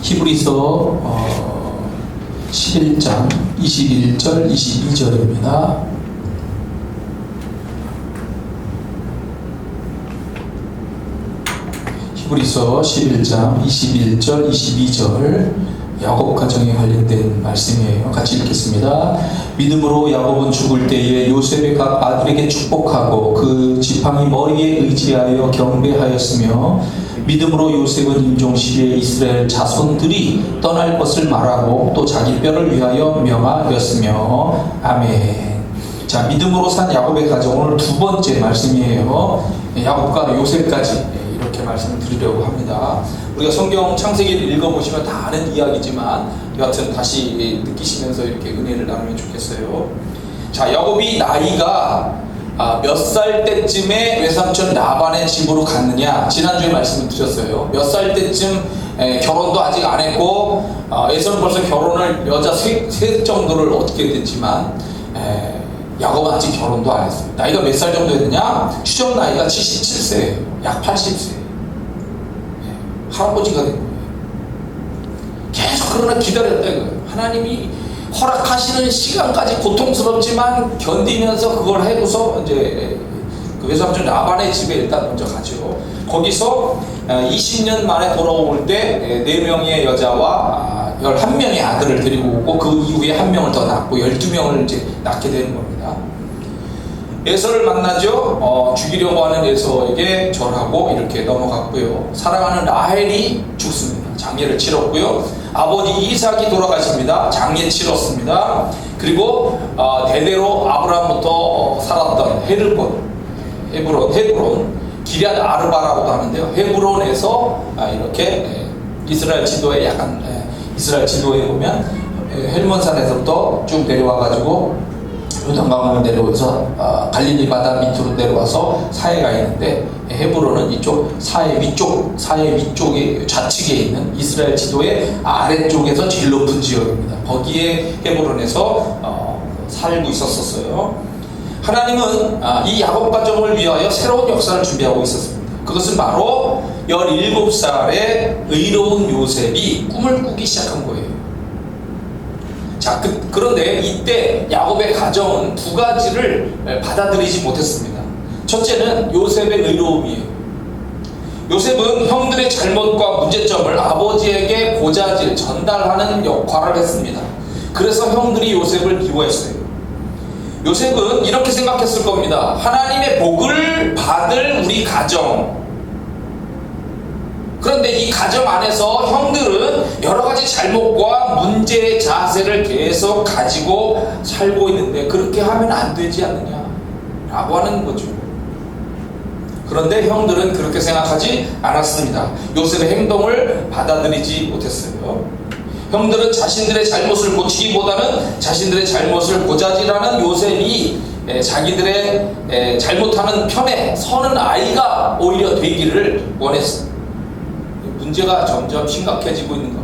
히브리서 11장 21절 22절입니다. 히브리서 11장 21절 22절 야곱 가정에 관련된 말씀이에요. 같이 읽겠습니다. 믿음으로 야곱은 죽을 때에 요셉의 각 아들에게 축복하고 그 지팡이 머리에 의지하여 경배하였으며, 믿음으로 요셉은 임종시에 이스라엘 자손들이 떠날 것을 말하고 또 자기 뼈를 위하여 명하였으며. 아멘. 자, 믿음으로 산 야곱의 가정, 오늘 두 번째 말씀이에요. 야곱과 요셉까지 이렇게 말씀을 드리려고 합니다. 우리가 성경 창세기를 읽어보시면 다 아는 이야기지만 여하튼 다시 느끼시면서 이렇게 은혜를 나누면 좋겠어요. 자, 야곱이 나이가 몇 살 때쯤에 외삼촌 라반의 집으로 갔느냐, 지난주에 말씀을 드렸어요. 몇 살 때쯤 결혼도 아직 안 했고 에서는 벌써 결혼을 여자 셋 정도를 얻게 됐지만 야곱은 아직 결혼도 안 했어요. 나이가 몇 살 정도 됐느냐? 추정 나이가 77세예요. 약 80세. 할아버지가 된 거예요. 계속 그러나 기다렸다 이거예요. 하나님이 허락하시는 시간까지 고통스럽지만 견디면서 그걸 해고서 이제 그 외삼촌 라반의 집에 일단 먼저 가죠. 거기서 20년 만에 돌아올 때 4명의 여자와 11명의 아들을 데리고 오고, 그 이후에 1명을 더 낳고 12명을 이제 낳게 되는 겁니다. 에서를 만나죠. 죽이려고 하는 에서에게 절하고 이렇게 넘어갔고요. 사랑하는 라헬이 죽습니다. 장례를 치렀고요. 아버지 이삭이 돌아가십니다. 장례 치렀습니다. 그리고 대대로 아브라함부터 살았던 헤브론, 기럇 아르바라고도 하는데요. 헤브론에서 이렇게 이스라엘 지도에 이스라엘 지도에 보면 헬몬산에서부터 쭉 내려와가지고 요단강을 내려와서 갈릴리 바다 밑으로 내려와서 사해가 있는데, 헤브론은 이쪽 사해 위쪽에 좌측에 있는 이스라엘 지도의 아래쪽에서 제일 높은 지역입니다. 거기에 헤브론에서 살고 있었어요. 하나님은 이 야곱 가정을 위하여 새로운 역사를 준비하고 있었습니다. 그것은 바로 17살의 의로운 요셉이 꿈을 꾸기 시작한 거예요. 자, 그런데 이때 야곱의 가정은 두 가지를 받아들이지 못했습니다. 첫째는 요셉의 의로움이에요. 요셉은 형들의 잘못과 문제점을 아버지에게 고자질, 전달하는 역할을 했습니다. 그래서 형들이 요셉을 미워했어요. 요셉은 이렇게 생각했을 겁니다. 하나님의 복을 받을 우리 가정. 그런데 이 가정 안에서 형들은 여러 가지 잘못과 문제의 자세를 계속 가지고 살고 있는데 그렇게 하면 안 되지 않느냐라고 하는 거죠. 그런데 형들은 그렇게 생각하지 않았습니다. 요셉의 행동을 받아들이지 못했어요. 형들은 자신들의 잘못을 고치기보다는 자신들의 잘못을 고자질하는 요셉이 자기들의 잘못하는 편에 서는 아이가 오히려 되기를 원했습니다. 문제가 점점 심각해지고 있는 겁니다.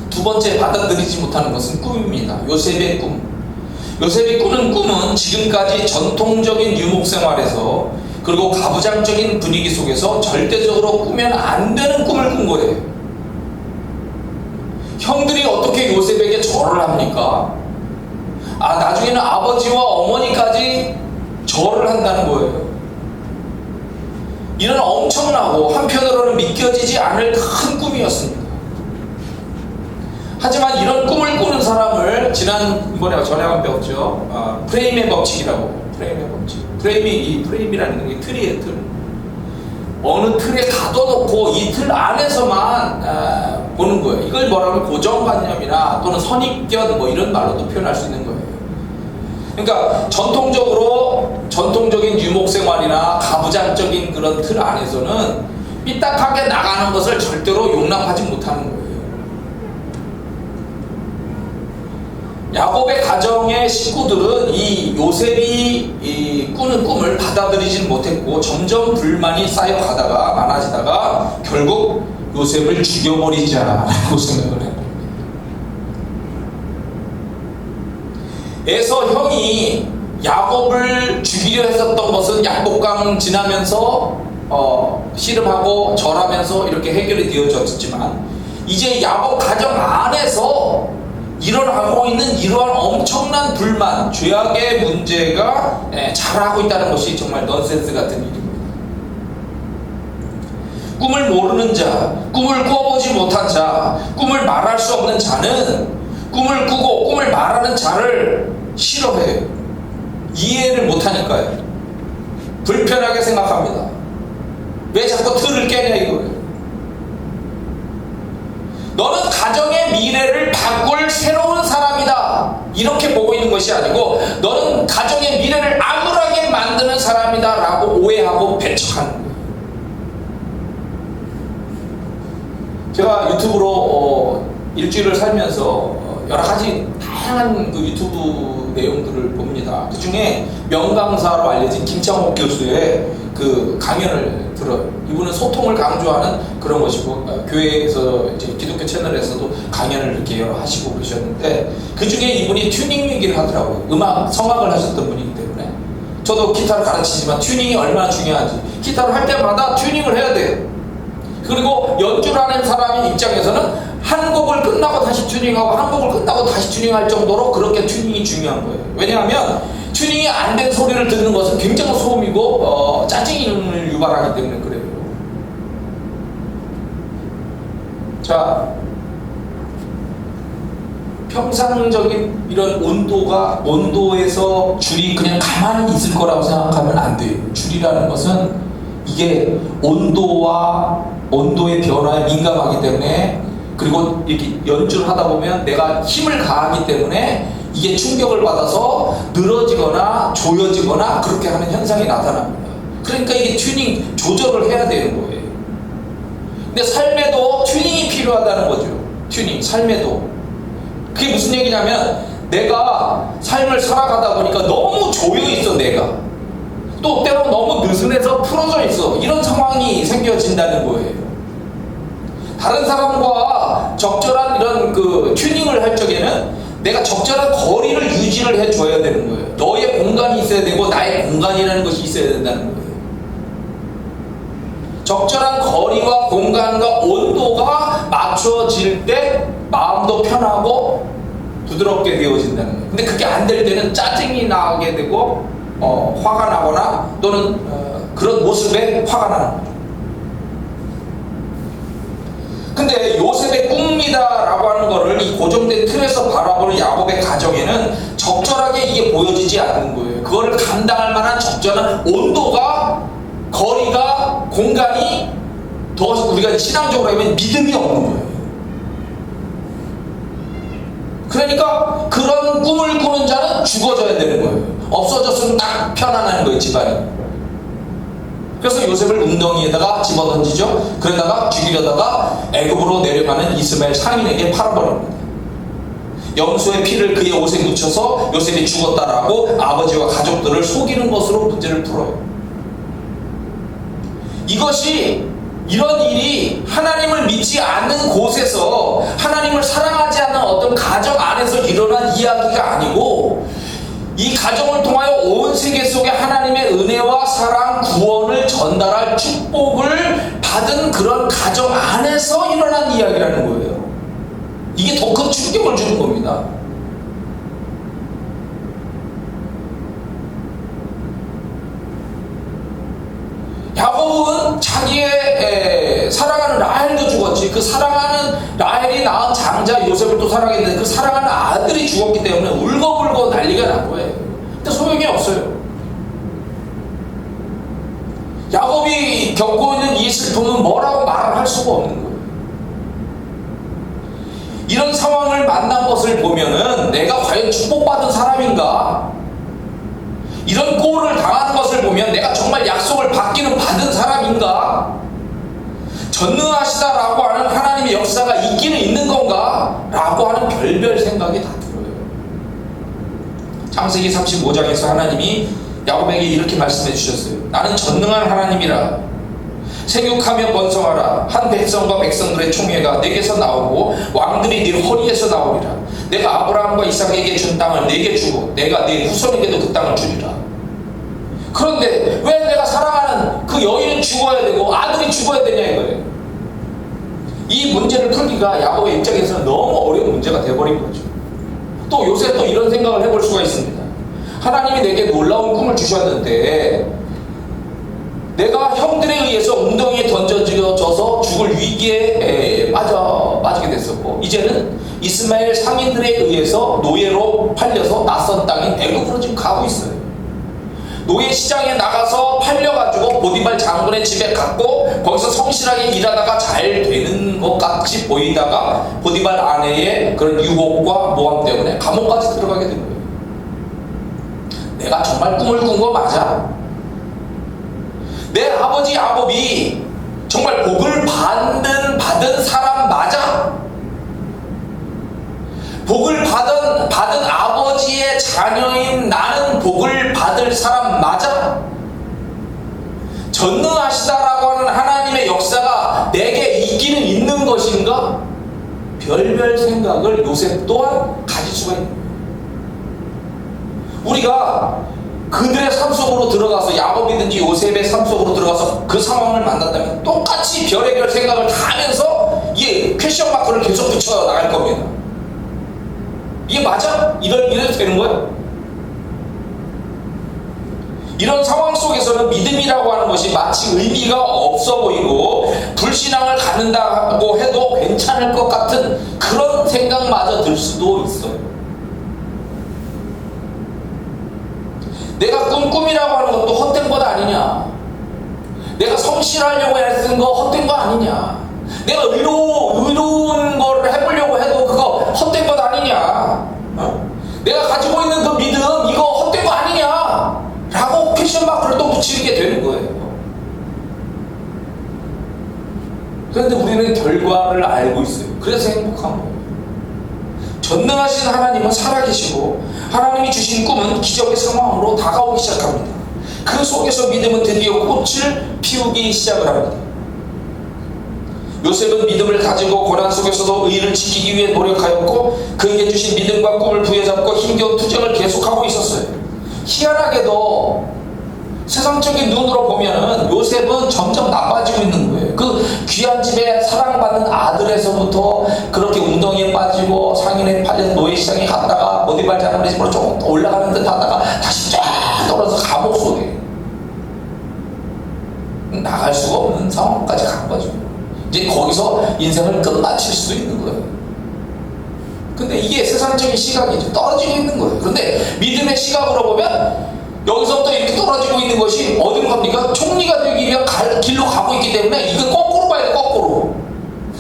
두 번째, 받아들이지 못하는 것은 꿈입니다. 요셉의 꿈. 요셉이 꾸는 꿈은 지금까지 전통적인 유목생활에서 그리고 가부장적인 분위기 속에서 절대적으로 꾸면 안 되는 꿈을 꾼 거예요. 형들이 어떻게 요셉에게 절을 합니까? 나중에는 아버지와 어머니까지 절을 한다는 거예요. 이런 엄청나고 한편으로는 믿겨지지 않을 큰 꿈이었습니다. 하지만 이런 꿈을 꾸는 사람을 지난번에 전에 한번 배웠죠. 프레임의 법칙이라고. 프레임의 법칙. 프레임이라는 게 틀이에요, 틀. 어느 틀에 가둬놓고 이 틀 안에서만 보는 거예요. 이걸 뭐라면 고정관념이나 또는 선입견 이런 말로도 표현할 수 있는 거예요. 그러니까 전통적인 유목생활이나 가부장적인 그런 틀 안에서는 삐딱하게 나가는 것을 절대로 용납하지 못하는 거예요. 야곱의 가정의 식구들은 이 요셉이 꾸는 꿈을 받아들이지 못했고 점점 불만이 쌓여가다가 많아지다가 결국 요셉을 죽여버리자라고 생각을 했고, 에서 형이 야곱을 죽이려 했었던 것은 약복강 지나면서 씨름하고 절하면서 이렇게 해결이 되어졌지만, 이제 야곱 가정 안에서 일어나고 있는 이러한 엄청난 불만, 죄악의 문제가 자라고 있다는 것이 정말 넌센스 같은 일입니다. 꿈을 모르는 자, 꿈을 꾸어보지 못한 자, 꿈을 말할 수 없는 자는 꿈을 꾸고 꿈을 말하는 자를 싫어해요. 이해를 못하니까요. 불편하게 생각합니다. 왜 자꾸 틀을 깨냐 이거예요. 너는 가정의 미래를 바꿀 새로운 사람이다 이렇게 보고 있는 것이 아니고 너는 가정의 미래를 암울하게 만드는 사람이다 라고 오해하고 배척하는 거예요. 제가 유튜브로 일주일을 살면서 여러 가지 다양한 그 유튜브 내용들을 봅니다. 그 중에 명강사로 알려진 김창옥 교수의 그 강연을 들어요. 이분은 소통을 강조하는 그런 것이고 교회에서 이제 기독교 채널에서도 강연을 이렇게 여러 하시고 그러셨는데 그 중에 이분이 튜닝 얘기를 하더라고요. 성악을 하셨던 분이기 때문에 저도 기타를 가르치지만 튜닝이 얼마나 중요한지 기타를 할 때마다 튜닝을 해야 돼요. 그리고 연주를 하는 사람의 입장에서는 한 곡을 끝나고 다시 튜닝하고 한 곡을 끝나고 다시 튜닝할 정도로 그렇게 튜닝이 중요한 거예요. 왜냐하면 튜닝이 안 된 소리를 듣는 것은 굉장히 소음이고 짜증을 유발하기 때문에 그래요. 자, 평상적인 이런 온도에서 줄이 그냥 가만히 있을 거라고 생각하면 안 돼요. 줄이라는 것은 이게 온도의 변화에 민감하기 때문에, 그리고 이렇게 연주를 하다 보면 내가 힘을 가하기 때문에 이게 충격을 받아서 늘어지거나 조여지거나 그렇게 하는 현상이 나타납니다. 그러니까 이게 튜닝, 조절을 해야 되는 거예요. 근데 삶에도 튜닝이 필요하다는 거죠. 튜닝, 삶에도. 그게 무슨 얘기냐면 내가 삶을 살아가다 보니까 너무 조여있어, 내가. 또 때로 너무 느슨해서 풀어져 있어. 이런 상황이 생겨진다는 거예요. 다른 사람과 적절한 이런 그 튜닝을 할 적에는 내가 적절한 거리를 유지를 해줘야 되는 거예요. 너의 공간이 있어야 되고 나의 공간이라는 것이 있어야 된다는 거예요. 적절한 거리와 공간과 온도가 맞춰질 때 마음도 편하고 부드럽게 되어진다는 거예요. 근데 그게 안 될 때는 짜증이 나게 되고 화가 나거나 또는 그런 모습에 화가 나는 거죠. 근데 요셉의 꿈이다라고 하는 거를 이 고정된 틀에서 바라보는 야곱의 가정에는 적절하게 이게 보여지지 않는 거예요. 그거를 감당할 만한 적절한 온도가, 거리가, 공간이 더 우리가 신앙적으로 하면 믿음이 없는 거예요. 그러니까 그런 꿈을 꾸는 자는 죽어져야 되는 거예요. 없어졌으면 딱 편안한 거예요, 집안이. 그래서 요셉을 웅덩이에다가 집어던지죠. 그러다가 죽이려다가 애굽으로 내려가는 이스마엘 상인에게 팔아버립니다. 염소의 피를 그의 옷에 묻혀서 요셉이 죽었다라고 아버지와 가족들을 속이는 것으로 문제를 풀어요. 이런 일이 하나님을 믿지 않는 곳에서, 하나님을 사랑하지 않는 어떤 가정 안에서 일어난 이야기가 아니고, 이 가정을 통하여 온 세계 속에 하나님의 은혜와 사랑, 구원을 전달할 축복을 받은 그런 가정 안에서 일어난 이야기라는 거예요. 이게 더 큰 충격을 주는 겁니다. 야곱은 자기의 사랑하는 라헬도 죽었지. 그 사랑하는 라헬이 낳은 장자 요셉을 또 사랑했는데 그 사랑하는 아들이 죽었기 때문에 울고불고 난리가 난 거예요. 근데 소용이 없어요. 야곱이 겪고 있는 이 슬픔은 뭐라고 말을 할 수가 없는 거예요. 이런 상황을 만난 것을 보면은 내가 과연 축복받은 사람인가? 이런 꼴을 당하는 것을 보면 내가 정말 약속을 받기는 받은 사람인가? 전능하시다라고 하는 하나님의 역사가 있기는 있는 건가? 라고 하는 별별 생각이 다 들어요. 창세기 35장에서 하나님이 야곱에게 이렇게 말씀해 주셨어요. 나는 전능한 하나님이라. 생육하며 번성하라. 한 백성과 백성들의 총회가 내게서 나오고 왕들이 네 허리에서 나오리라. 내가 아브라함과 이삭에게 준 땅을 네게 주고 내가 네 후손에게도 그 땅을 주리라. 그런데 왜 내가 사랑하는 그 여인은 죽어야 되고 아들이 죽어야 되냐 이거예요. 이 문제를 풀기가 야곱의 입장에서는 너무 어려운 문제가 되어버린 거죠. 또 요새 또 이런 생각을 해볼 수가 있습니다. 하나님이 내게 놀라운 꿈을 주셨는데 내가 형들에 의해서 웅덩이에 던져져서 죽을 위기에 빠지게 됐었고, 이제는 이스마엘 상인들에 의해서 노예로 팔려서 낯선 땅인 애굽으로 지금 가고 있어요. 노예 시장에 나가서 팔려가지고 보디발 장군의 집에 갔고, 거기서 성실하게 일하다가 잘 되는 것 같이 보이다가 보디발 아내의 그런 유혹과 모함 때문에 감옥까지 들어가게 된 거예요. 내가 정말 꿈을 꾼 거 맞아? 내 아버지 야곱이 정말 복을 받은 사람 맞아? 복을 받은 아버지의 자녀인 나는 복을 받을 사람 맞아? 전능하시다라고 하는 하나님의 역사가 내게 있기는 있는 것인가? 별별 생각을 요셉 또한 가질 수가 있는 거예요. 우리가 그들의 삶 속으로 들어가서, 야곱이든지 요셉의 삶 속으로 들어가서 그 상황을 만난다면 똑같이 별의별 생각을 다 하면서 이게 퀘션 마크를 계속 붙여 나갈 겁니다. 이게 맞아? 이래도 되는 거야? 이런 상황 속에서는 믿음이라고 하는 것이 마치 의미가 없어 보이고 불신앙을 갖는다고 해도 괜찮을 것 같은 그런 생각마저 들 수도 있어요. 내가 꾼 꿈이라고 하는 것도 헛된 것 아니냐? 내가 성실하려고 애쓴 거 헛된 거 아니냐? 내가 의로운 거를 해보려고 해도 그거 헛된 것 아니냐? 내가 가지고 있는 그 믿음 이거 헛된 거 아니냐? 라고 퀘션 마크를 또 붙이게 되는 거예요. 그런데 우리는 결과를 알고 있어요. 그래서 행복한 거예요. 전능하신 하나님은 살아계시고 하나님이 주신 꿈은 기적의 상황으로 다가오기 시작합니다. 그 속에서 믿음은 드디어 꽃을 피우기 시작을 합니다. 요셉은 믿음을 가지고 고난 속에서도 의를 지키기 위해 노력하였고 그에게 주신 믿음과 꿈을 부여잡고 힘겨운 투쟁을 계속하고 있었어요. 희한하게도 세상적인 눈으로 보면은 요셉은 점점 나빠지고 있는 거예요. 그 귀한 집에 사랑받는 아들에서부터 그렇게 웅덩이에 빠지고 상인에 팔려서 노예시장에 갔다가 보디발 장군의 집으로 조금 올라가는 듯 하다가 다시 쫙 떨어져서 감옥 속에 나갈 수가 없는 상황까지 간 거죠. 이제 거기서 인생을 끝마칠 수도 있는 거예요. 근데 이게 세상적인 시각이죠. 떨어지고 있는 거예요. 그런데 믿음의 시각으로 보면 여기서부터 이렇게 떨어지고 있는 것이 어딘 겁니까? 총리가 되기 위한 길로 가고 있기 때문에 이거 거꾸로 봐야 돼. 거꾸로.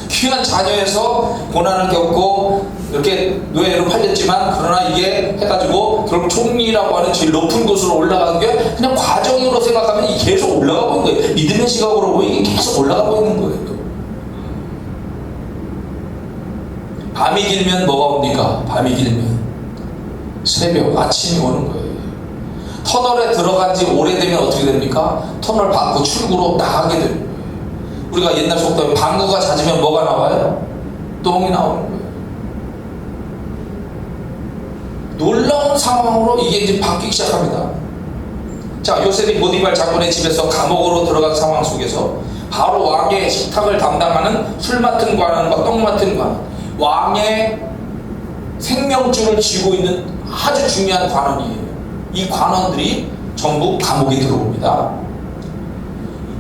귀한 자녀에서 고난을 겪고 이렇게 노예로 팔렸지만 그러나 이게 해가지고 결국 총리라고 하는 제일 높은 곳으로 올라가는 게 그냥 과정으로 생각하면 이게 계속 올라가고 있는 거예요. 믿음의 시각으로 보면 이게 계속 올라가고 있는 거예요. 밤이 길면 뭐가 옵니까? 밤이 길면 새벽, 아침이 오는 거예요. 터널에 들어간 지 오래되면 어떻게 됩니까? 터널 밖으로 출구로 나가게 됩니다. 우리가 옛날 속담에 방구가 잦으면 뭐가 나와요? 똥이 나오는 거예요. 놀라운 상황으로 이게 이제 바뀌기 시작합니다. 자, 요셉이 보디발 장군의 집에서 감옥으로 들어간 상황 속에서 바로 왕의 식탁을 담당하는 술 맡은 관원과 떡 맡은 관원, 왕의 생명줄을 쥐고 있는 아주 중요한 관원이에요. 이 관원들이 전부 감옥에 들어옵니다.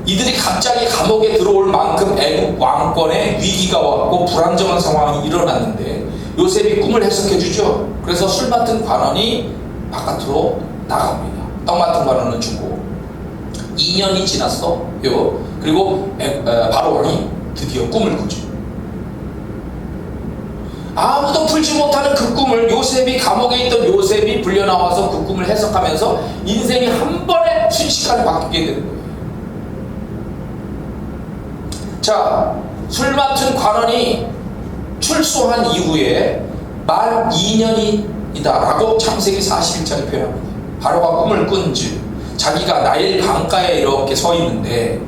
이들이 갑자기 감옥에 들어올 만큼 애국 왕권에 위기가 왔고 불안정한 상황이 일어났는데 요셉이 꿈을 해석해 주죠. 그래서 술 맡은 관원이 바깥으로 나갑니다. 떡 맡은 관원은 죽고 2년이 지났어요. 그리고 바로 왕이 드디어 꿈을 꾸죠. 아무도 풀지 못하는 그 꿈을 요셉이, 감옥에 있던 요셉이 불려나와서 그 꿈을 해석하면서 인생이 한 번에 순식간에 바뀌게 되는 거예요. 자, 술 맡은 관원이 출소한 이후에 만 2년이다 라고 창세기 41장에 표현합니다. 바로가 꿈을 꾼즉 자기가 나일 강가에 이렇게 서 있는데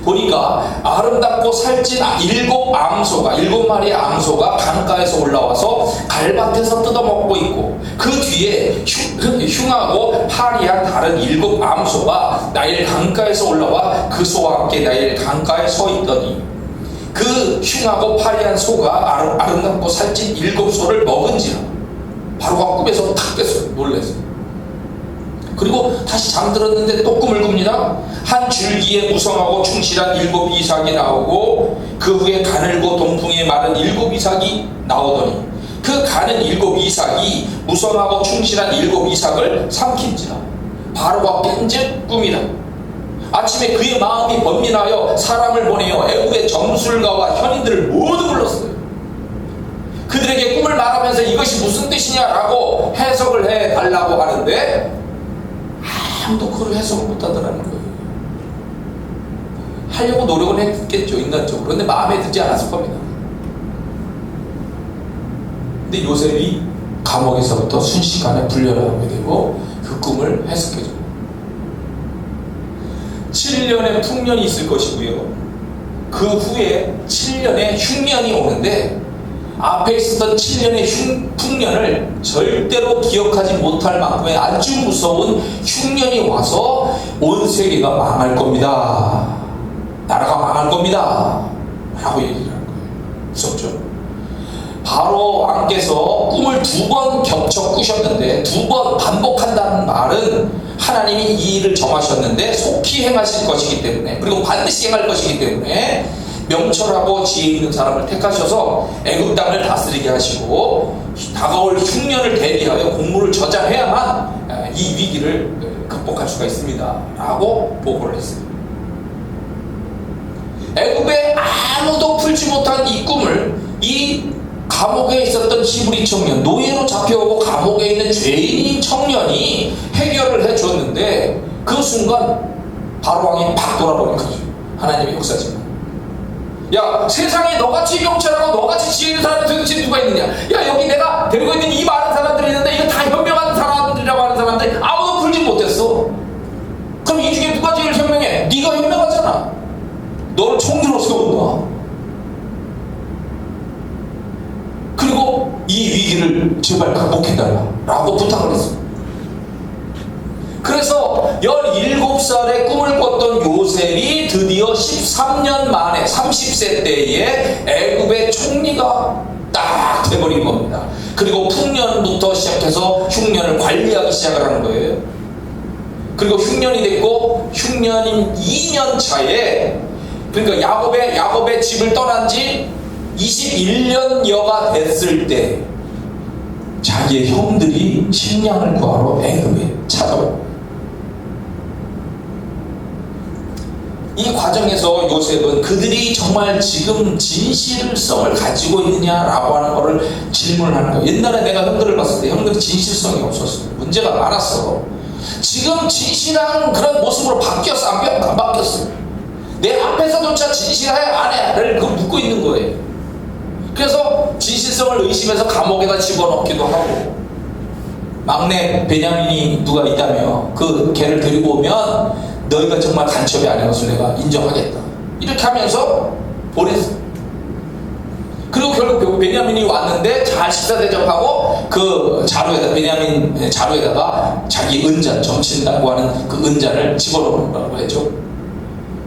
보니까 아름답고 살찐 7마리의 암소가 강가에서 올라와서 갈밭에서 뜯어먹고 있고 그 뒤에 흉하고 파리한 다른 7 암소가 나일 강가에서 올라와 그 소와 함께 나일 강가에 서 있더니 그 흉하고 파리한 소가 아름답고 살찐 7소를 먹은지라 바로가 꿈에서 탁 깼어요. 놀라서. 그리고 다시 잠들었는데 또 꿈을 꿉니다. 한 줄기에 무성하고 충실한 7 이삭이 나오고 그 후에 가늘고 동풍에 마른 7 이삭이 나오더니 그 가는 7 이삭이 무성하고 충실한 7 이삭을 삼킨지라 바로가 깬즉 꿈이라. 아침에 그의 마음이 번민하여 사람을 보내어 애굽의 점술가와 현인들을 모두 불렀어요. 그들에게 꿈을 말하면서 이것이 무슨 뜻이냐라고 해석을 해달라고 하는데 아무도 그걸 해석을 못하더라는 거예요. 하려고 노력은 했겠죠, 인간적으로. 그런데 마음에 들지 않았을 겁니다. 근데 요셉이 감옥에서부터 순식간에 풀려나오게 되고 그 꿈을 해석해줘요. 7년의 풍년이 있을 것이고요. 그 후에 7년의 흉년이 오는데 앞에 있었던 7년의 풍년을 절대로 기억하지 못할 만큼의 아주 무서운 흉년이 와서 온 세계가 망할 겁니다. 나라가 망할 겁니다. 라고 얘기를 하는 거예요. 무섭죠? 바로 왕께서 꿈을 2번 겹쳐 꾸셨는데 2번 반복한다는 말은 하나님이 이 일을 정하셨는데 속히 행하실 것이기 때문에 그리고 반드시 행할 것이기 때문에 명철하고 지혜 있는 사람을 택하셔서 애굽 땅을 다스리게 하시고 다가올 흉년을 대비하여 공무를 저장해야만 이 위기를 극복할 수가 있습니다. 라고 보고를 했어요. 애굽에 아무도 풀지 못한 이 꿈을 이 감옥에 있었던 히브리 청년, 노예로 잡혀오고 감옥에 있는 죄인인 청년이 해결을 해줬는데 그 순간 바로왕이 팍 돌아버린 거죠. 하나님의 역사지만. 야, 세상에 너같이 명철하고 너같이 지혜 있는 사람이 도대체 누가 있느냐? 야, 여기 내가 데리고 있는 이 많은 사람들이 있는데 이거 다 현명한 사람들이라고 하는 사람들 아무도 풀지 못했어. 그럼 이 중에 누가 제일 현명해? 네가 현명하잖아. 너를 총리로 세운다. 그리고 이 위기를 제발 극복해달라 라고 부탁을 했어. 그래서 17살에 꿈을 꿨던 요셉이 드디어 13년 만에 30세 때에 애굽의 총리가 딱 돼버린 겁니다. 그리고 풍년부터 시작해서 흉년을 관리하기 시작을 하는 거예요. 그리고 흉년이 됐고 흉년인 2년 차에 그러니까 야곱의 집을 떠난 지 21년여가 됐을 때 자기의 형들이 식량을 구하러 애굽에 찾아와요. 이 과정에서 요셉은 그들이 정말 지금 진실성을 가지고 있느냐라고 하는 거를 질문하는 거예요. 옛날에 내가 형들을 봤을 때 형들이 진실성이 없었어요. 문제가 많았어. 지금 진실한 그런 모습으로 바뀌었어? 안 바뀌었어? 내 앞에서조차 진실해 안 해를 묻고 있는 거예요. 그래서 진실성을 의심해서 감옥에다 집어넣기도 하고 막내 베냐민이 누가 있다며 그 걔를 데리고 오면 너희가 정말 간첩이 아닌 것을 내가 인정하겠다 이렇게 하면서 보냈어. 그리고 결국 베냐민이 왔는데 잘 식사 대접하고 그 자루에다 베냐민 자루에다가 자기 은잔 점친다고 하는 그 은잔을 집어넣는다고 했죠.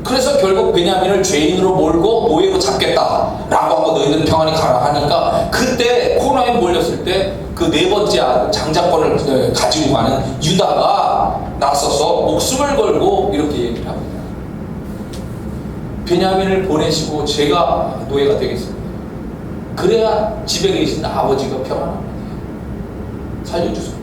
그래서 결국 베냐민을 죄인으로 몰고 노예로 잡겠다 라고 하고 너희들은 평안히 가라 하니까 그때 코너에 몰렸을 때 그 4번째 장자권을 가지고 가는 유다가 나서서 목숨을 걸고 이렇게 얘기를 합니다. 베냐민을 보내시고 제가 노예가 되겠습니다. 그래야 집에 계신 아버지가 평안합니다. 살려주세요.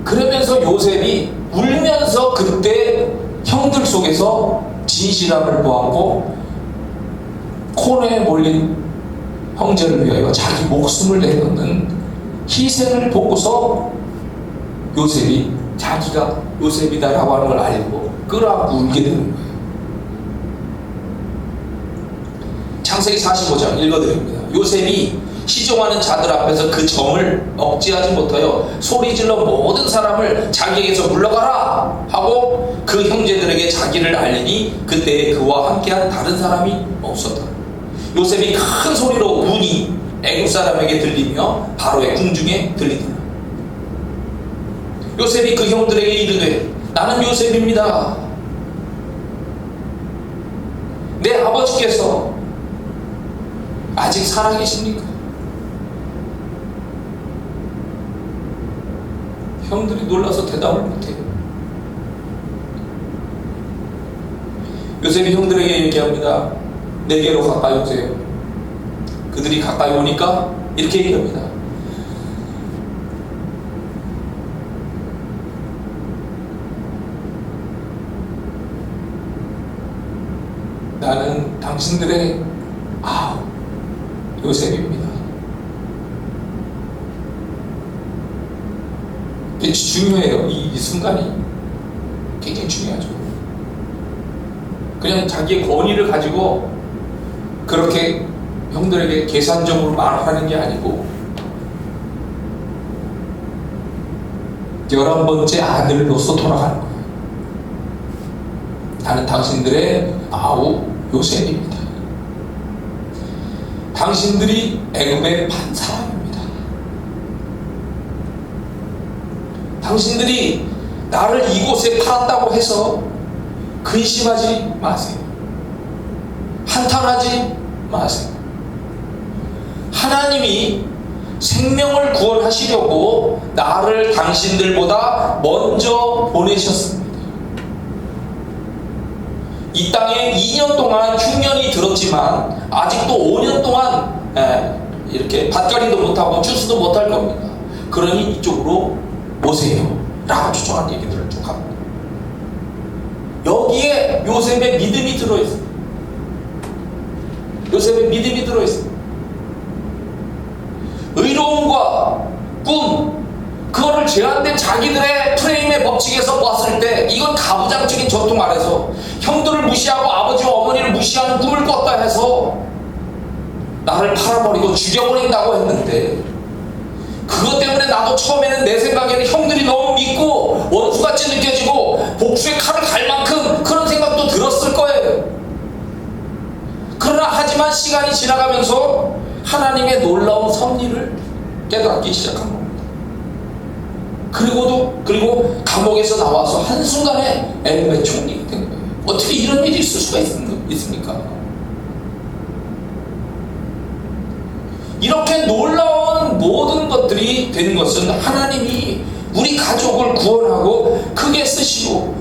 그러면서 요셉이 울면서 그때 형들 속에서 진실함을 보았고 코너에 몰린 형제를 위하여 자기 목숨을 내놓는 희생을 보고서 요셉이 자기가 요셉이다라고 하는 걸 알고 끌어안고 울게 되는 거예요. 창세기 45장 읽어드립니다. 요셉이 시종하는 자들 앞에서 그 정을 억제하지 못하여 소리질러 모든 사람을 자기에게서 물러가라 하고 그 형제들에게 자기를 알리니 그때에 그와 함께한 다른 사람이 없었다. 요셉이 큰 소리로 우니 애굽 사람에게 들리며 바로의 궁중에 들리더라. 요셉이 그 형들에게 이르되 나는 요셉입니다. 내 아버지께서 아직 살아계십니까? 형들이 놀라서 대답을 못해요. 요셉이 형들에게 얘기합니다. 내게로 가까이 오세요. 그들이 가까이 오니까 이렇게 얘기합니다. 나는 당신들의 요셉입니다. 이게 중요해요. 이 순간이 굉장히 중요하죠. 그냥 자기의 권위를 가지고 그렇게 형들에게 계산적으로 말하는 게 아니고 11번째 아들로서 돌아가는 거예요. 나는 당신들의 아우 요셉입니다. 당신들이 애굽의 판사입니다. 당신들이 나를 이곳에 팔았다고 해서 근심하지 마세요. 한탄하지 마세요. 하나님이 생명을 구원하시려고 나를 당신들보다 먼저 보내셨습니다. 이 땅에 2년 동안 흉년이 들었지만 아직도 5년 동안 이렇게 밭갈이도 못하고 추수도 못할 겁니다. 그러니 이쪽으로 오세요 라고 초청한 얘기들을 쭉 합니다. 여기에 요셉의 믿음이 들어있습니다. 요셉의 믿음이 들어있습니다. 의로움과 꿈, 그거를 제한된 자기들의 프레임의 법칙에서 봤을 때 이건 가부장적인 전통 아래서 형들을 무시하고 아버지와 어머니를 무시하는 꿈을 꿨다 해서 나를 팔아버리고 죽여버린다고 했는데, 그것 때문에 나도 처음에는 내 생각에는 형들이 너무 믿고 원수같이 느껴지고 복수의 칼을 갈 만큼 그런 생각도 들었을 거예요. 그러나 하지만 시간이 지나가면서 하나님의 놀라운 섭리를 깨닫기 시작한 겁니다. 그리고 감옥에서 나와서 한순간에 애굽의 총리가 된 거예요. 어떻게 이런 일이 있을 수가 있습니까? 이렇게 놀라운 모든 것들이 된 것은 하나님이 우리 가족을 구원하고 크게 쓰시고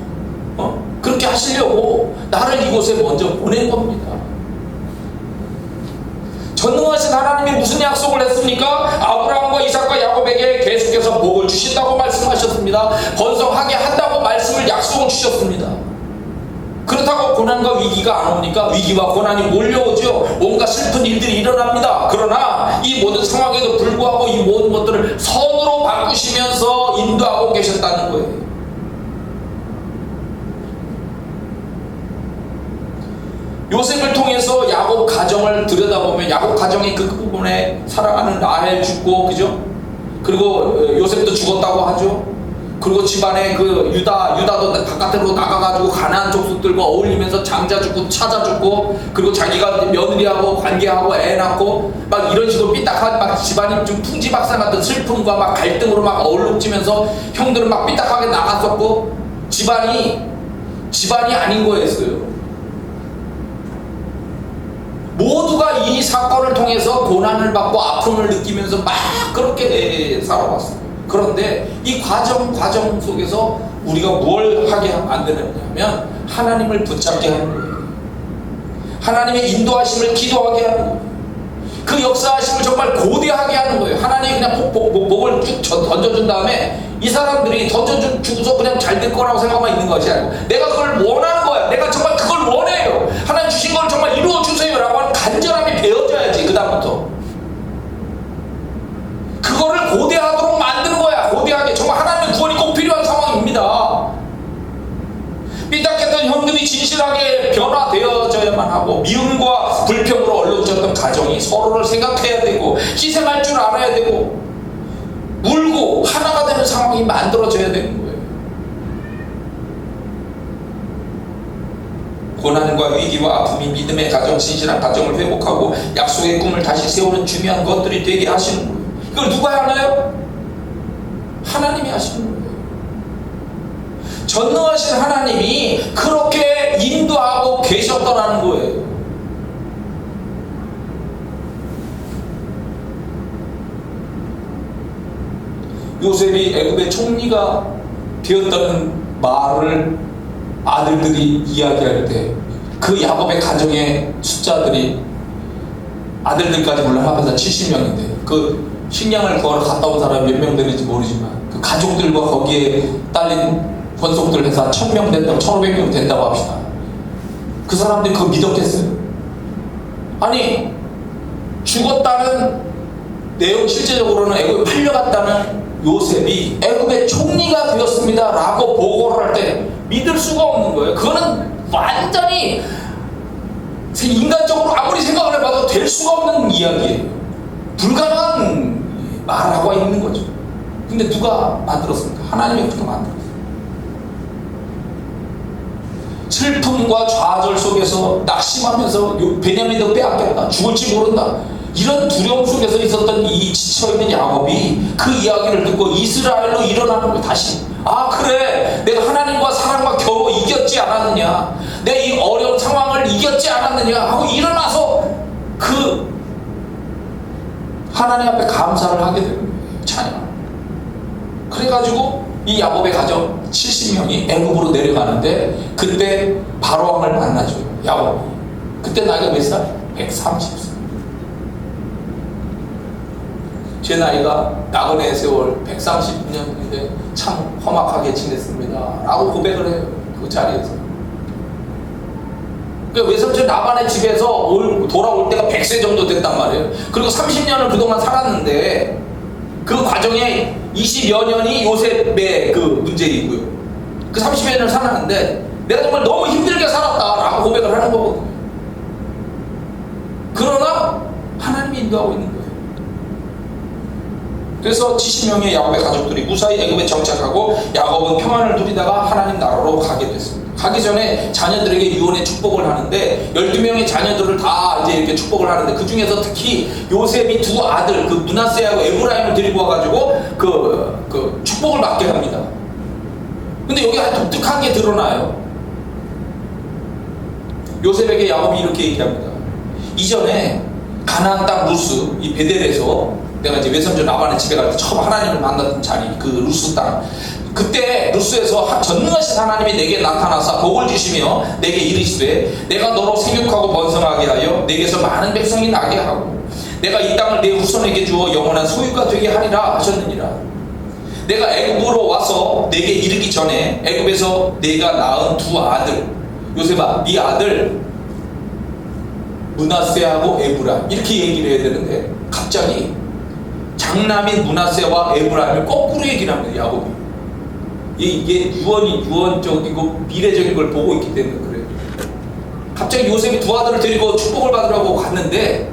그렇게 하시려고 나를 이곳에 먼저 보낸 겁니다. 전능하신 하나님이 무슨 약속을 했습니까? 아브라함과 이삭과 야곱에게 계속해서 복을 주신다고 말씀하셨습니다. 번성하게 한다고 말씀을 약속을 주셨습니다. 그렇다고 고난과 위기가 안 오니까 위기와 고난이 몰려오죠. 온갖 슬픈 일들이 일어납니다. 그러나 이 모든 상황에도 불구하고 이 모든 것들을 선으로 바꾸시면서 인도하고 계셨다는 거예요. 요셉을 통해서 야곱 가정을 들여다보면 야곱 가정이 그 부분에 사랑하는 라헬 죽고, 그죠? 그리고 요셉도 죽었다고 하죠. 그리고 집안에 그 유다도 바깥으로 나가가지고 가나안 족속들과 어울리면서 장자 죽고 차자 죽고, 그리고 자기가 며느리하고 관계하고 애 낳고 막 이런 식으로 삐딱하게 막 집안이 좀 풍지박산 같은 슬픔과 막 갈등으로 막 어울룩지면서 형들은 막 삐딱하게 나갔었고, 집안이 아닌 거였어요. 모두가 이 사건을 통해서 고난을 받고 아픔을 느끼면서 막 그렇게 살아왔어요. 그런데 이 과정 속에서 우리가 뭘 하게 만드느냐면 하나님을 붙잡게 하는 거예요. 하나님의 인도하심을 기도하게 하는 거예요. 그 역사하심을 정말 고대하게 하는 거예요. 하나님이 그냥 복을 쭉 던져준 다음에 이 사람들이 던져주고서 그냥 잘 될 거라고 생각만 있는 것이 아니고 내가 그걸 원하는 거야. 내가 정말 그걸 원해요. 하나님 주신 걸 정말 이루어주세요 라고 하는 간절함이 배워져야지. 그 다음부터 그거를 고대하도록 만드는 거야. 고대하게. 정말 하나님의 구원이 꼭 필요한 상황입니다. 삐딱했던 형들이 진실하게 변화되어져야만 하고, 미움과 불평으로 얼룩졌던 가정이 서로를 생각해야 되고 희생할 줄 알아야 되고 울고 하나가 되는 상황이 만들어져야 되는 거예요. 고난과 위기와 아픔이 믿음의 가정, 신실한 가정을 회복하고 약속의 꿈을 다시 세우는 중요한 것들이 되게 하시는 거예요. 이걸 누가 하나요? 하나님이 하시는 거예요. 전능하신 하나님이 그렇게 인도하고 계셨더라는 거예요. 요셉이 애굽의 총리가 되었다는 말을 아들들이 이야기할 때 그 야곱의 가정의 숫자들이 아들들까지 물론 합해서 70명인데 그 식량을 구하러 갔다 온 사람이 몇 명 되는지 모르지만 그 가족들과 거기에 딸린 권속들 해서 한 1000명 된다고 1500명 된다고 합시다. 그 사람들이 그거 믿었겠어요? 아니 죽었다는 내용, 실제적으로는 애굽에 팔려갔다는 요셉이 애굽의 총리가 되었습니다 라고 보고를 할 때 믿을 수가 없는 거예요. 그거는 완전히 인간적으로 아무리 생각을 해봐도 될 수가 없는 이야기예요. 불가능한 말하고 있는 거죠. 근데 누가 만들었습니까? 하나님이 그렇게 만들었어요. 슬픔과 좌절 속에서 낙심하면서 베냐민도 빼앗겼다, 죽을지 모른다, 이런 두려움 속에서 있었던 이 지쳐있는 야곱이 그 이야기를 듣고 이스라엘로 일어나는 걸 다시, 아 그래 내가 하나님과 사랑과 겨우 이겼지 않았느냐, 내 이 어려운 상황을 이겼지 않았느냐 하고 일어나서 그 하나님 앞에 감사를 하게 되는 거예요. 찬양. 그래가지고 이 야곱의 가정 70명이 애굽으로 내려가는데 그때 바로왕을 만나죠. 야곱이 그때 나이가 몇 살? 130살. 제 나이가 나그네의 세월 130년인데 참 험악하게 지냈습니다 라고 고백을 해요. 그 자리에서. 그러니까 외삼촌 라반의 집에서 돌아올 때가 100세 정도 됐단 말이에요. 그리고 30년을 그동안 살았는데 그 과정에 20여 년이 요셉의 그 문제이고요. 그 30여 년을 살았는데 내가 정말 너무 힘들게 살았다라고 고백을 하는 거거든요. 그러나 하나님이 인도하고 있는 거예요. 그래서 70명의 야곱의 가족들이 무사히 애굽에 정착하고 야곱은 평안을 누리다가 하나님 나라로 가게 됐습니다. 가기 전에 자녀들에게 유언의 축복을 하는데 12명의 자녀들을 다 이제 이렇게 축복을 하는데 그 중에서 특히 요셉이 두 아들 그 므낫세하고 에브라임을 데리고 와가지고 그 축복을 받게 합니다. 근데 여기 아주 독특한 게 드러나요. 요셉에게 야곱이 이렇게 얘기합니다. 이전에 가나안 땅 루스 이 베델에서 내가 이제 외삼촌 라반의 집에 갈 때 처음 하나님을 만났던 자리, 그 루스 땅. 그때 루스에서 전능하신 하나님이 내게 나타나사 복을 주시며 내게 이르시되 내가 너로 생육하고 번성하게 하여 내게서 많은 백성이 나게 하고 내가 이 땅을 내 후손에게 주어 영원한 소유가 되게 하리라 하셨느니라. 내가 애굽으로 와서 내게 이르기 전에 애굽에서 내가 낳은 두 아들, 요셉아 네 아들 므낫세하고 에브라임 이렇게 얘기를 해야 되는데 갑자기 장남인 므낫세와 에브라임을 거꾸로 얘기를 합니다. 야곱이. 이게 유언적이고 미래적인 걸 보고 있기 때문에 그래요. 갑자기 요셉이 두 아들을 데리고 축복을 받으라고 갔는데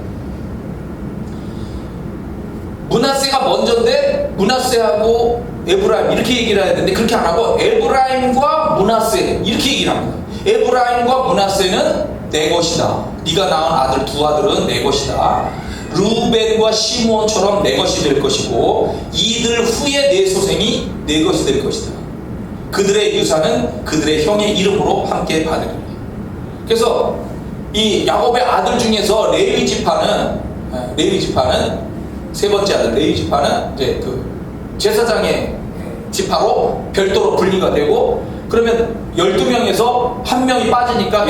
므낫세가 먼저인데 므낫세하고 에브라임 이렇게 얘기를 해야 되는데 그렇게 안 하고 에브라임과 므낫세 이렇게 얘기를 합니다. 에브라임과 므낫세는 내 것이다. 네가 낳은 아들 두 아들은 내 것이다. 루벤과 시므온처럼 내 것이 될 것이고 이들 후에 내 소생이 내 것이 될 것이다. 그들의 유산은 그들의 형의 이름으로 함께 받으리라. 그래서 이 야곱의 아들 중에서 레위 지파는 세 번째 아들 레위 지파는 이제 그 제사장의 지파로 별도로 분리가 되고 그러면 12명에서 한 명이 빠지니까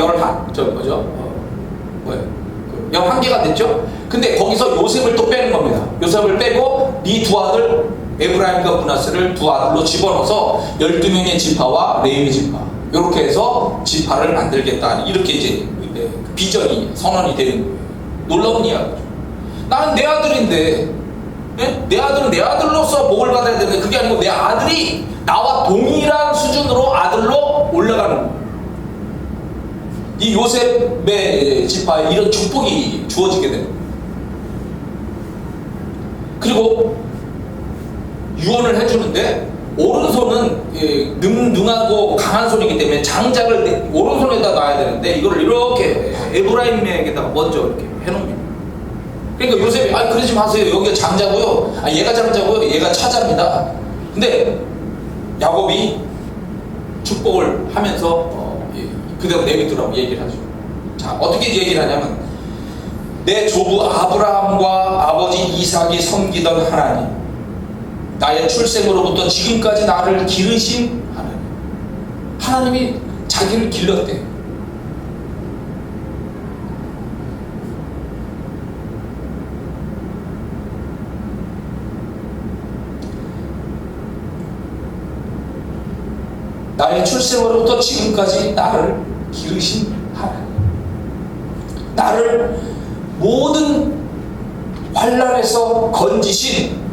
11개가 됐죠. 근데 거기서 요셉을 또 빼는 겁니다. 요셉을 빼고 네 두 아들 에브라임과 므낫세를 두 아들로 집어넣어서 12명의 지파와 레위 지파 이렇게 해서 지파를 만들겠다. 이렇게 이제 비전이 선언이 되는 거예요. 놀라운 이야기죠. 나는 내 아들인데 내 아들은 내 아들로서 복을 받아야 되는데 그게 아니고 내 아들이 나와 동일한 수준으로 아들로 올라가는 거예요. 이 요셉의 지파에 이런 축복이 주어지게 됩니다. 그리고 유언을 해주는데 오른손은 능하고 강한 손이기 때문에 장작을 오른손에다 놔야 되는데 이걸 이렇게 에브라임에게다가 먼저 이렇게 해놓습니다. 그러니까 요셉이 그러지 마세요. 여기가 장자고요. 얘가 장자고요. 얘가 차자입니다. 근데 야곱이 축복을 하면서 그대로 내비두라고 얘기를 하죠. 자, 어떻게 얘기를 하냐면 내 조부 아브라함과 아버지 이삭이 섬기던 하나님, 나의 출생으로부터 지금까지 나를 기르신 하나님. 하나님이 자기를 길렀대. 나의 출생으로부터 지금까지 나를 기르신 하나님. 나를 모든 환난에서 건지신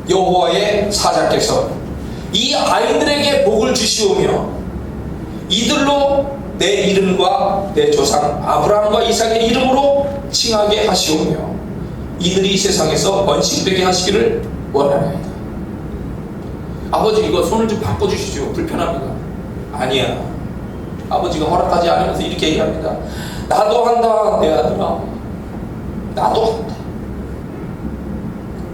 여호와의 사자께서 이 아이들에게 복을 주시오며 이들로 내 이름과 내 조상 아브라함과 이삭의 이름으로 칭하게 하시오며 이들이 세상에서 번식되게 하시기를 원하나이다. 아버지, 이거 손을 좀 바꿔주시죠. 불편합니다. 아니야. 아버지가 허락하지 않으면서 이렇게 얘기합니다. 나도 한다, 내 아들아. 나도 한다.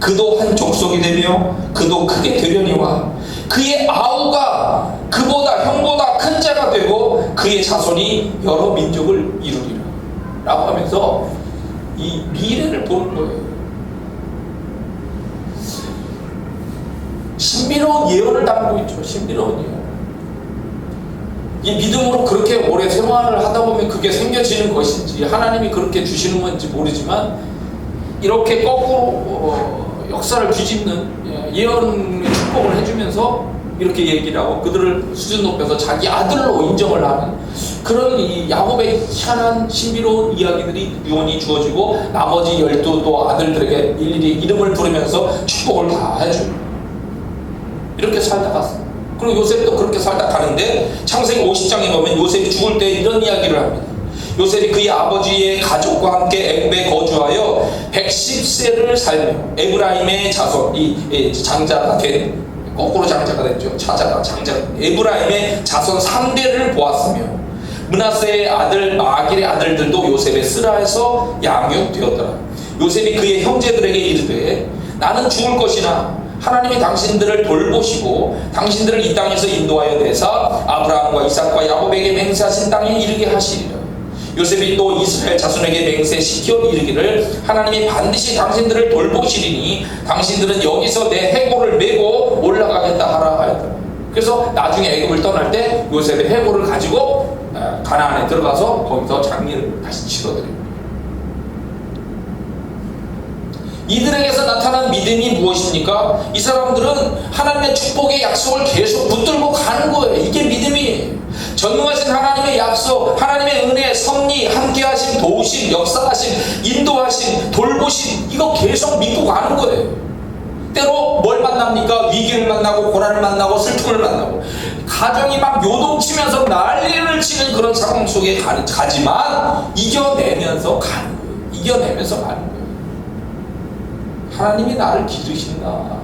그도 한 족속이 되며 그도 크게 되려니와 그의 아우가 그보다 형보다 큰 자가 되고 그의 자손이 여러 민족을 이루리라 라고 하면서 이 미래를 보는 거예요. 신비로운 예언을 담고 있죠. 신비로운 예언. 이 믿음으로 그렇게 오래 생활을 하다 보면 그게 생겨지는 것인지 하나님이 그렇게 주시는 건지 모르지만 이렇게 거꾸로 역사를 뒤집는 예언의 축복을 해주면서 이렇게 얘기를 하고 그들을 수준 높여서 자기 아들로 인정을 하는 그런 이 야곱의 희한한 신비로운 이야기들이 유언이 주어지고 나머지 12또 아들들에게 일일이 이름을 부르면서 축복을 다 해줍니다. 이렇게 살다 갔습니다. 그리고 요셉도 그렇게 살다 가는데 창세기 50장에 보면 요셉이 죽을 때 이런 이야기를 합니다. 요셉이 그의 아버지의 가족과 함께 애굽에 거주하여 110세를 살며 에브라임의 자손, 이 장자가 된, 거꾸로 장자가 됐죠. 차자가 장자. 에브라임의 자손 3대를 보았으며 므낫세의 아들 마길의 아들들도 요셉의 쓰라에서 양육되었더라. 요셉이 그의 형제들에게 이르되 나는 죽을 것이나 하나님이 당신들을 돌보시고 당신들을 이 땅에서 인도하여 내사 아브라함과 이삭과 야곱에게 맹세하신 땅에 이르게 하시리라. 요셉이 또 이스라엘 자손에게 맹세시켜 이르기를 하나님이 반드시 당신들을 돌보시리니 당신들은 여기서 내 해골을 메고 올라가겠다 하라 하였더라. 그래서 나중에 애굽을 떠날 때 요셉의 해골을 가지고 가나안에 들어가서 거기서 장례를 다시 치러드립니다. 이들에게서 나타난 믿음이 무엇입니까? 이 사람들은 하나님의 축복의 약속을 계속 붙들고 가는 거예요. 이게 믿음이에요. 전능하신 하나님의 약속, 하나님의 은혜, 섭리, 함께하심, 도우심, 역사하심, 인도하심, 돌보심, 이거 계속 믿고 가는 거예요. 때로 뭘 만납니까? 위기를 만나고 고난을 만나고 슬픔을 만나고 가정이 막 요동치면서 난리를 치는 그런 상황 속에 가지만 이겨내면서 가는 거예요. 이겨내면서 가는 거예요. 하나님이 나를 기르신다.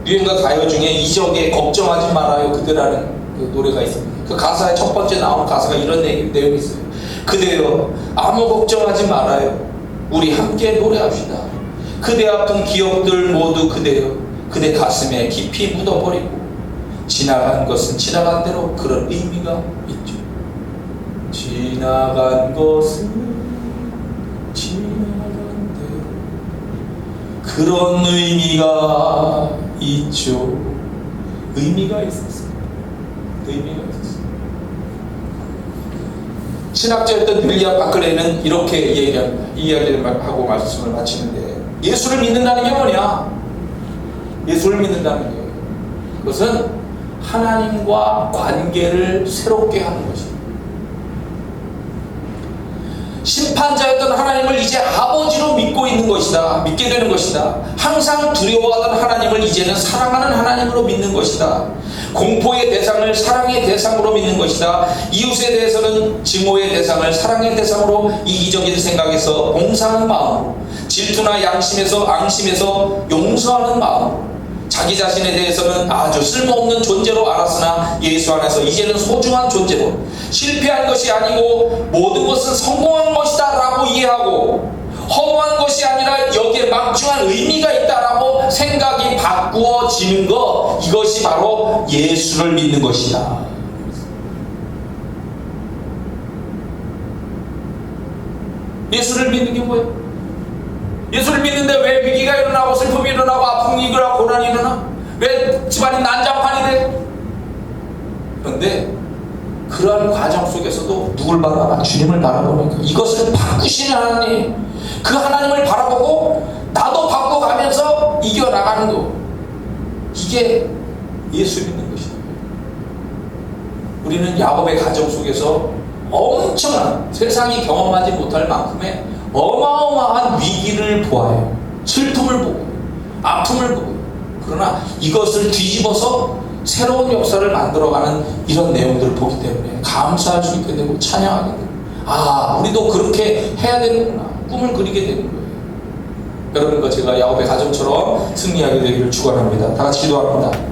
유행가 가요 중에 이적에 걱정하지 말아요 그대라는 그 노래가 있습니다. 그 가사의 첫 번째 나오는 가사가 이런 내용이 있어요. 그대여 아무 걱정하지 말아요. 우리 함께 노래합시다. 그대 아픈 기억들 모두 그대여 그대 가슴에 깊이 묻어버리고 지나간 것은 지나간 대로 그런 의미가 있죠. 지나간 것은 그런 의미가 있죠. 의미가 있었어요. 의미가 있었어요. 신학자였던 윌리엄 바클레이는 이렇게 얘기합니다. 이 이야기를 하고 말씀을 마치는데 예수를 믿는다는 게 뭐냐? 예수를 믿는다는 게 그것은 하나님과 관계를 새롭게 하는 것입니다. 심판자였던 하나님을 이제 아버지로 믿고 있는 것이다. 믿게 되는 것이다. 항상 두려워하던 하나님을 이제는 사랑하는 하나님으로 믿는 것이다. 공포의 대상을 사랑의 대상으로 믿는 것이다. 이웃에 대해서는 증오의 대상을 사랑의 대상으로 이기적인 생각에서 봉사하는 마음으로 질투나 앙심에서 용서하는 마음으로 자기 자신에 대해서는 아주 쓸모없는 존재로 알았으나 예수 안에서 이제는 소중한 존재로 실패한 것이 아니고 모든 것은 성공한 것이다 라고 이해하고 허무한 것이 아니라 여기에 막중한 의미가 있다라고 생각이 바꾸어지는 것, 이것이 바로 예수를 믿는 것이다. 예수를 믿는 게 뭐예요? 예수를 믿는데 왜 위기가 일어나고 슬픔이 일어나고 아픔이 일어나고 고난이 일어나? 왜 집안이 난장판이 돼? 그런데 그러한 과정 속에서도 누굴 바라봐? 주님을 바라보는 거. 이것을 바꾸시는 하나님, 그 하나님을 바라보고 나도 바꿔가면서 이겨나가는 거. 이게 예수 믿는 것이다. 우리는 야곱의 가정 속에서 엄청난, 세상이 경험하지 못할 만큼의 어마어마한 위기를 보아요. 슬픔을 보고 아픔을 보고. 그러나 이것을 뒤집어서 새로운 역사를 만들어가는 이런 내용들을 보기 때문에 감사할 수 있게 되고 찬양하게 되고, 아, 우리도 그렇게 해야 되는구나, 꿈을 그리게 되는 거예요. 여러분과 제가 야곱의 가정처럼 승리하게 되기를 축원합니다. 다 같이 기도합니다.